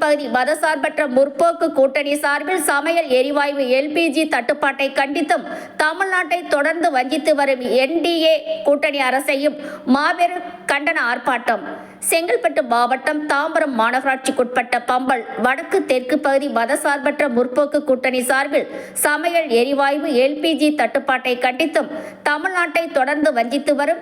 பகுதி மதசார்பற்ற முற்போக்கு கூட்டணி சார்பில் சமையல் எரிவாயு LPG தட்டுப்பாட்டை கண்டித்தும் தமிழ்நாட்டை தொடர்ந்து வஞ்சித்து வரும் NDA கூட்டணி அரசையும் மாபெரும் கண்டன ஆர்ப்பாட்டம். செங்கல்பட்டு மாவட்டம் தாம்பரம் மாநகராட்சிக்குட்பட்ட பம்பல் வடக்கு தெற்கு பகுதி மதசார்பற்ற முற்போக்கு கூட்டணி சார்பில் சமையல் எரிவாயு LPG தட்டுப்பாட்டை கண்டித்தும் தமிழ்நாட்டை தொடர்ந்து வஞ்சித்து வரும்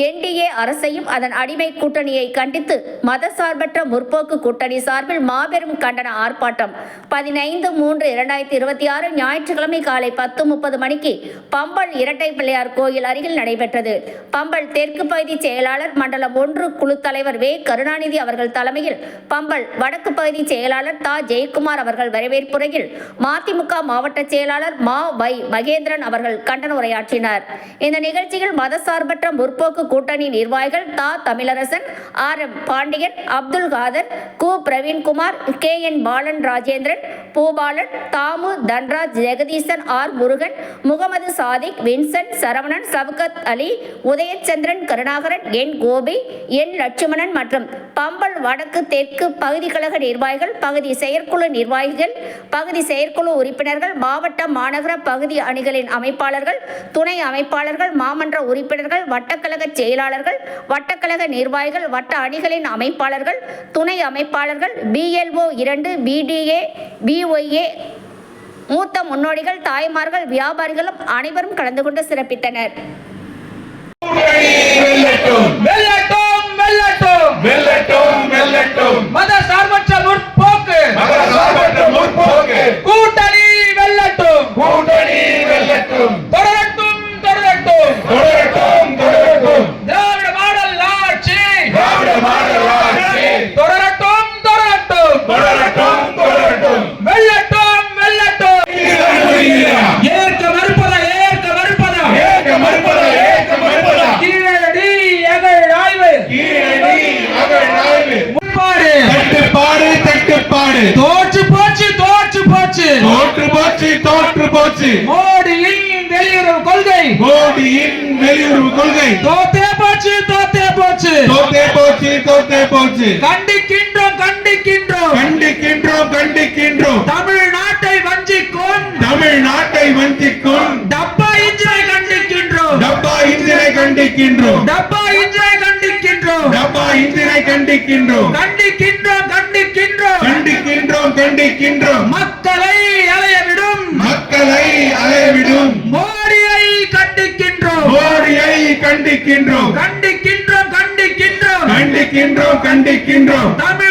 NDA அரசையும் அதன் அடிமை கூட்டணியை கண்டித்து மதசார்பற்ற முற்போக்கு கூட்டணி சார்பில் மாபெரும் கண்டன ஆர்ப்பாட்டம் 15/3/2026 ஞாயிற்றுக்கிழமை காலை 10:30 மணிக்கு பம்பல் இரட்டை பிள்ளையார் கோயில் அருகில் நடைபெற்றது. பம்பல் தெற்கு பகுதி செயலாளர் மண்டலம் 1 குழு தலைவர் கருணாநிதி அவர்கள் தலைமையில் பம்பல் வடக்கு பகுதி செயலாளர் தா ஜெயக்குமார் அவர்கள் வரவேற்புரையில் மதிமுக மாவட்ட செயலாளர் வை மகேந்திரன் அவர்கள் கண்டன உரையாற்றினார். இந்த நிகழ்ச்சியில் மதசார்பற்ற முற்போக்கு கூட்டணி நிர்வாகிகள் தா தமிழரசன், RM பாண்டியன், அப்துல் காதர், கு Praveenkumar, KN Balan, Rajendran, Boopalan, Damu, Dhanraj, Jagadeesan, R Murugan, Mohammed Sadiq, Vincent, Saravanan, Shaukat Ali, Udayachandran, Karunakaran, N Gopi, N Lakshmanan மற்றும் பம்பல் வடக்கு தெற்கு பகுதி கழக நிர்வாகிகள், பகுதி செயற்குழு நிர்வாகிகள், பகுதி செயற்குழு உறுப்பினர்கள், மாவட்ட மாநகர பகுதி அணிகளின் அமைப்பாளர்கள், துணை அமைப்பாளர்கள், மாமன்ற உறுப்பினர்கள், வட்டக்கழக செயலாளர்கள், வட்டக்கழக நிர்வாகிகள், வட்ட அணிகளின் அமைப்பாளர்கள், துணை அமைப்பாளர்கள், BLO 2, BDA, BYA, மூத்த முன்னோடிகள், தாய்மார்கள், வியாபாரிகளும் அனைவரும் கலந்து கொண்டு சிறப்பித்தனர். மதசார்பற்ற முற்போக்கு கூட்டணி வெல்லட்டும், தொடரட்டும், திராவிட மாடல் ஆட்சி தொடரட்டும், வெல்லட்டும். ஏற்க மறுப்பதா கீழடி அகழாய்வு தட்டுப்பாடு தோற்று போச்சு மோடியின் வெளியுறவு கொள்கை தோத்தே போச்சு கண்டிக்கின்றோம் தமிழ்நாட்டை வஞ்சிக்கும் டப்பா இன்ஜினை கண்டிக்கின்றோம் மக்களை அலைய விடும் மோடியை கண்டிக்கின்றோம் தமிழ்